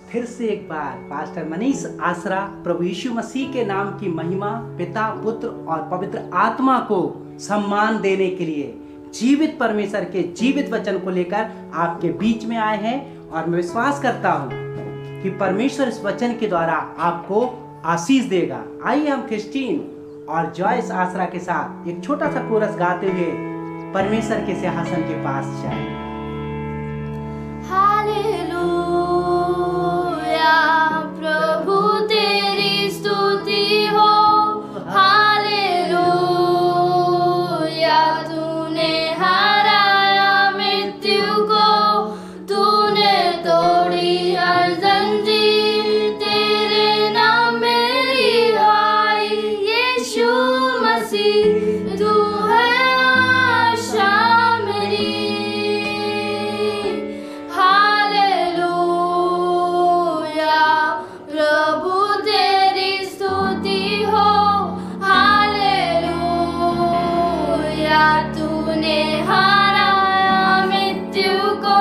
फिर से एक बार पास्टर मनीष आसरा प्रभु यीशु मसीह के नाम की महिमा, पिता, पुत्र और पवित्र आत्मा को सम्मान देने के लिए जीवित परमेश्वर के जीवित वचन को लेकर आपके बीच में आए हैं। और मैं विश्वास करता हूं कि परमेश्वर इस वचन के द्वारा आपको आशीष देगा। आइए हम क्रिस्टीन और जॉयस आसरा के साथ एक छोटा सा कोरस गाते हुए परमेश्वर के सिंहासन के पास जाएं। हालेलुया, प्रभु तेरी स्तुति हो। हालेलुया, तूने हराया मृत्यु को, तूने तोड़ी हर जंजीर, तेरे नाम में रिहाई। यीशु मसीह तू है आशा मेरी। प्रभु तेरी स्तुति हो। हालेलुया, तूने हराया मृत्यु को,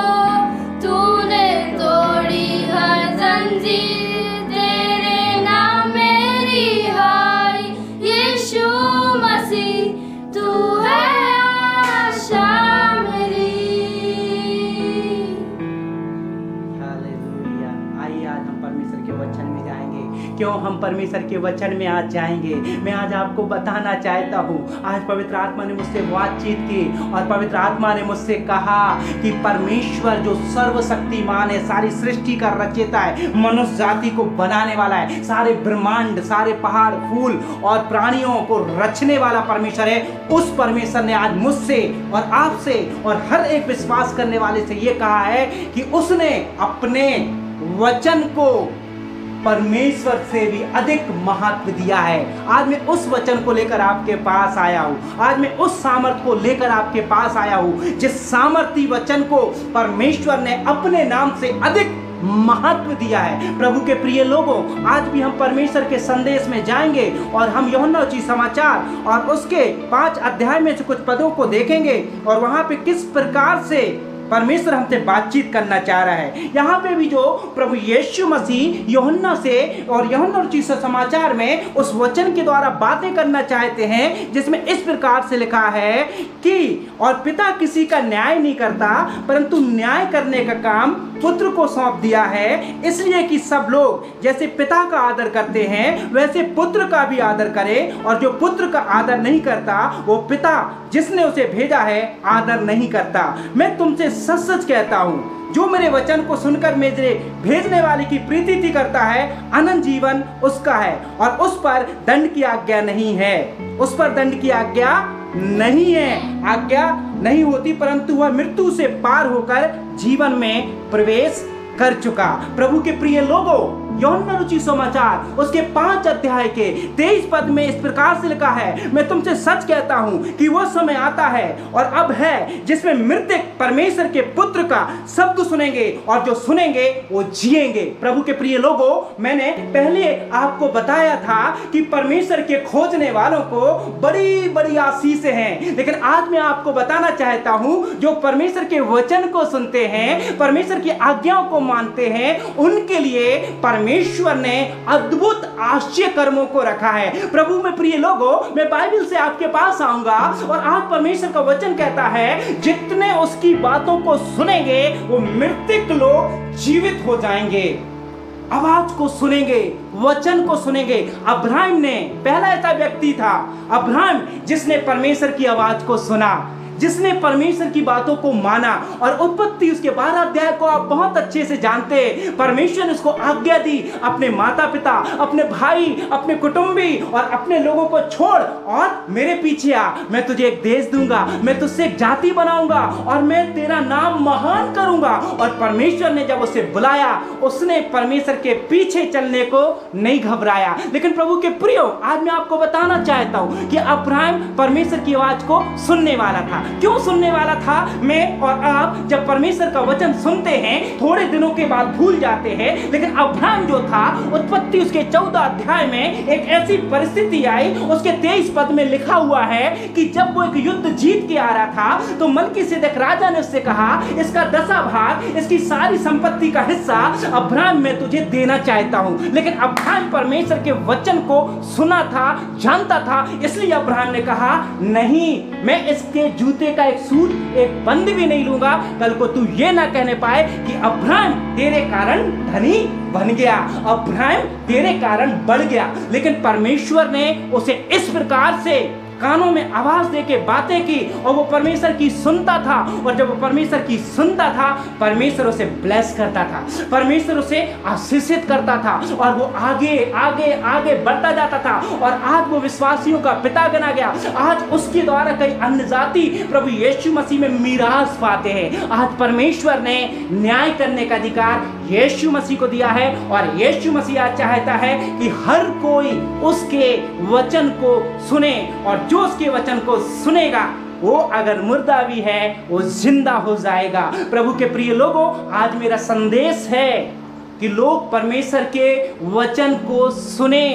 तूने तोड़ी हर जंजीर, तेरे नाम में रिहाई। यीशु मसीह तू है आशा मेरी। हालेलुया। आइए आज हम परमेश्वर के वचन में जाएंगे। क्यों हम परमेश्वर के वचन में आज जाएंगे? मैं आज आपको बताना चाहता हूँ। आज पवित्र आत्मा ने मुझसे बातचीत की और पवित्र आत्मा ने मुझसे कहा कि परमेश्वर जो सर्वशक्तिमान है, सारी सृष्टि का रचयिता है, मनुष्य जाति को बनाने वाला है, सारे ब्रह्मांड, सारे पहाड़, फूल और प्राणियों को रचने वाला परमेश्वर है। उस परमेश्वर ने आज मुझसे और आपसे और हर एक विश्वास करने वाले से ये कहा है कि उसने अपने वचन को परमेश्वर से भी अधिक महत्व दिया है। आज मैं उस वचन को लेकर आपके पास आया हूँ। आज मैं उस सामर्थ को लेकर आपके पास आया हूँ जिस सामर्थी वचन को परमेश्वर ने अपने नाम से अधिक महत्व दिया है। प्रभु के प्रिय लोगों, आज भी हम परमेश्वर के संदेश में जाएंगे और हम यूहन्ना समाचार और उसके 5 अध्याय में से कुछ पदों को देखेंगे और वहां पे किस प्रकार से परमेश्वर हमसे बातचीत करना चाह रहा है। यहाँ पे भी जो प्रभु यीशु मसीह यूहन्ना से और यूहन्ना समाचार में उस वचन के द्वारा बातें करना चाहते हैं, जिसमें इस प्रकार से लिखा है कि और पिता किसी का न्याय नहीं करता, परंतु न्याय करने का काम पुत्र को सौंप दिया है, इसलिए कि सब लोग जैसे पिता का आदर करते हैं वैसे पुत्र का भी आदर करें। और जो पुत्र का आदर नहीं करता वो पिता जिसने उसे भेजा है आदर नहीं करता। मैं तुमसे सच सच कहता हूँ, जो मेरे वचन को सुनकर मेरे भेजने वाले की प्रीति करता है, अनंत जीवन उसका है और उस पर दंड की आज्ञा नहीं है। उस पर दंड की आज्ञा नहीं है, आज्ञा नहीं होती, परंतु वह मृत्यु से पार होकर जीवन में प्रवेश कर चुका। प्रभु के प्रिय लोगों, यूहन्ना समाचार उसके 5 अध्याय के 23 पद में इस प्रकार से लिखा है, मैं तुमसे सच कहता हूं कि वह समय आता है और अब है जिसमें मृतक परमेश्वर के पुत्र का शब्द सुनेंगे और जो सुनेंगे वो जिएंगे। प्रभु के प्रिय लोगों, मैंने पहले आपको बताया था कि परमेश्वर के खोजने वालों को बड़ी बड़ी आशीषें हैं, लेकिन आज मैं आपको बताना चाहता हूं जो परमेश्वर के वचन को सुनते हैं, परमेश्वर की आज्ञाओं को मानते हैं, उनके लिए परमेश्वर ने अद्भुत आश्चर्य कर्मों को रखा है। प्रभु में प्रिय लोगों, मैं बाइबल से आपके पास आऊंगा और आज परमेश्वर का वचन कहता है जितने उसकी बातों को सुनेंगे वो मृतक लोग जीवित हो जाएंगे। आवाज को सुनेंगे, वचन को सुनेंगे। अब्राहम ने पहला ऐसा व्यक्ति था, अब्राहम जिसने परमेश्वर की आवाज को सुना, जिसने परमेश्वर की बातों को माना। और उत्पत्ति उसके 12 अध्याय को आप बहुत अच्छे से जानते हैं। परमेश्वर ने उसको आज्ञा दी, अपने माता पिता, अपने भाई, अपने कुटुंबी और अपने लोगों को छोड़ और मेरे पीछे आ, मैं तुझे एक देश दूंगा, मैं तुझसे एक जाति बनाऊंगा और मैं तेरा नाम महान करूंगा। और परमेश्वर ने जब उसे बुलाया, उसने परमेश्वर के पीछे चलने को नहीं घबराया। लेकिन प्रभु के प्रियो, आज मैं आपको बताना चाहता हूं कि अब्राहम परमेश्वर की आवाज को सुनने वाला था, क्यों सुनने वाला था? मैं और आप जब परमेश्वर का वचन सुनते हैं थोड़े दिनों के बाद भूल जाते हैं, लेकिन अब्राहम जो था, उत्पत्ति उसके 14 अध्याय में एक ऐसी परिस्थिति आई, उसके 23 पद में लिखा हुआ है कि जब वो एक युद्ध जीत के आ रहा था तो मलकीसेदेक राजा ने उससे कहा, इसका 10वां भाग, इसकी सारी संपत्ति का हिस्सा अब्राहम मैं तुझे देना चाहता हूं। लेकिन अब्राहम परमेश्वर के वचन को सुना था, जानता था, इसलिए अब्राहम ने कहा, नहीं, मैं इसके जूते का एक सूत, एक बंद भी नहीं लूंगा, कल को तू ये ना कहने पाए कि अब्राहम तेरे कारण धनी बन गया, अब्राहम तेरे कारण बढ़ गया। लेकिन परमेश्वर ने उसे इस प्रकार से कानों में आवाज देके बातें की और वो परमेश्वर की सुनता था, और जब वो परमेश्वर की सुनता था परमेश्वर उसे ब्लेस करता था, परमेश्वर उसे आशीषित करता था और वो आगे आगे आगे बढ़ता जाता था। और आज वो विश्वासियों का पिता बना गया। आज उसके द्वारा कई अन्य जाति प्रभु यीशु मसीह में मीरास पाते हैं। आज परमेश्वर ने न्याय करने का अधिकार यीशु मसीह को दिया है, और यीशु मसीह आज चाहता है कि हर कोई उसके वचन को सुने, और जो उसके वचन को सुनेगा वो अगर मुर्दा भी है वो जिंदा हो जाएगा। प्रभु के प्रिय लोगों, आज मेरा संदेश है कि लोग परमेश्वर के वचन को सुने,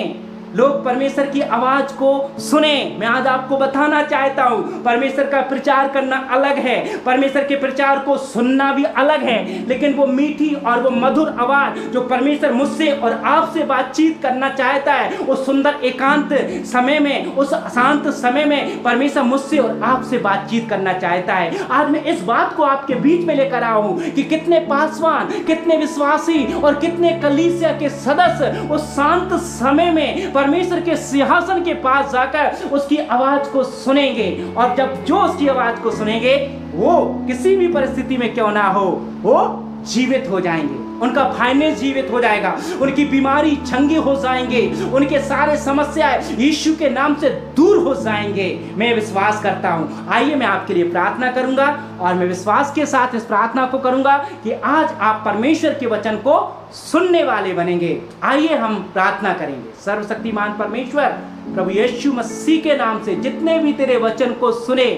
लोग परमेश्वर की आवाज को सुने। मैं आज आपको बताना चाहता हूं, परमेश्वर का प्रचार करना अलग है, परमेश्वर के प्रचार को सुनना भी अलग है, लेकिन वो मीठी और वो मधुर आवाज जो परमेश्वर मुझसे और आपसे बातचीत करना चाहता है, उस सुंदर एकांत समय में, उस शांत समय में परमेश्वर मुझसे और आपसे बातचीत करना चाहता है। आज मैं इस बात को आपके बीच में लेकर आया हूं कि कितने पासवान, कितने विश्वासी और कितने कलीसिया के सदस्य उस शांत समय में परमेश्वर के सिंहासन के पास जाकर उसकी आवाज को सुनेंगे, और जब जो उसकी आवाज को सुनेंगे वो किसी भी परिस्थिति में क्यों ना हो वो जीवित हो जाएंगे, उनका फाइनेंस जीवित हो जाएगा, उनकी बीमारी चंगे हो जाएंगे, उनके सारे समस्याएं यीशु के नाम से दूर हो जाएंगे। मैं विश्वास करता हूं। आइए मैं आपके लिए प्रार्थना करूंगा, और मैं विश्वास के साथ इस प्रार्थना को करूंगा कि आज आप परमेश्वर के वचन को सुनने वाले बनेंगे। आइए हम प्रार्थना करेंगे। सर्वशक्तिमान परमेश्वर प्रभु यीशु मसीह के नाम से जितने भी तेरे वचन को सुने,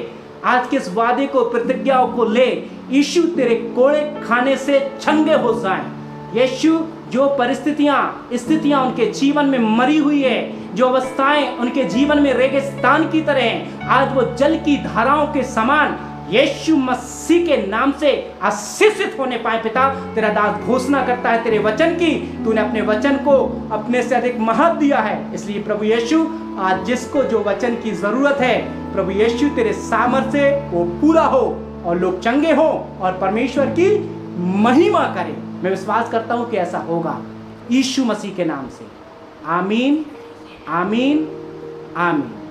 आज के इस वादे को, प्रतिज्ञाओं को ले, यीशु तेरे कोड़े खाने से चंगे हो जाएं। यीशु जो परिस्थितियां, स्थितियां उनके जीवन में मरी हुई है, जो अवस्थाएं उनके जीवन में रेगिस्तान की तरह हैं, आज वो जल की धाराओं के समान यीशु मसीह के नाम से आशीषित होने पाए। पिता, तेरा दास घोषणा करता है तेरे वचन की, तूने अपने वचन को अपने से अधिक महत्व दिया है। इसलिए प्रभु यीशु, आज जिसको जो वचन की जरूरत है, प्रभु यीशु तेरे सामर्थ्य से वो पूरा हो और लोग चंगे हो और परमेश्वर की महिमा करें। मैं विश्वास करता हूं कि ऐसा होगा यीशु मसीह के नाम से। आमीन, आमीन, आमीन।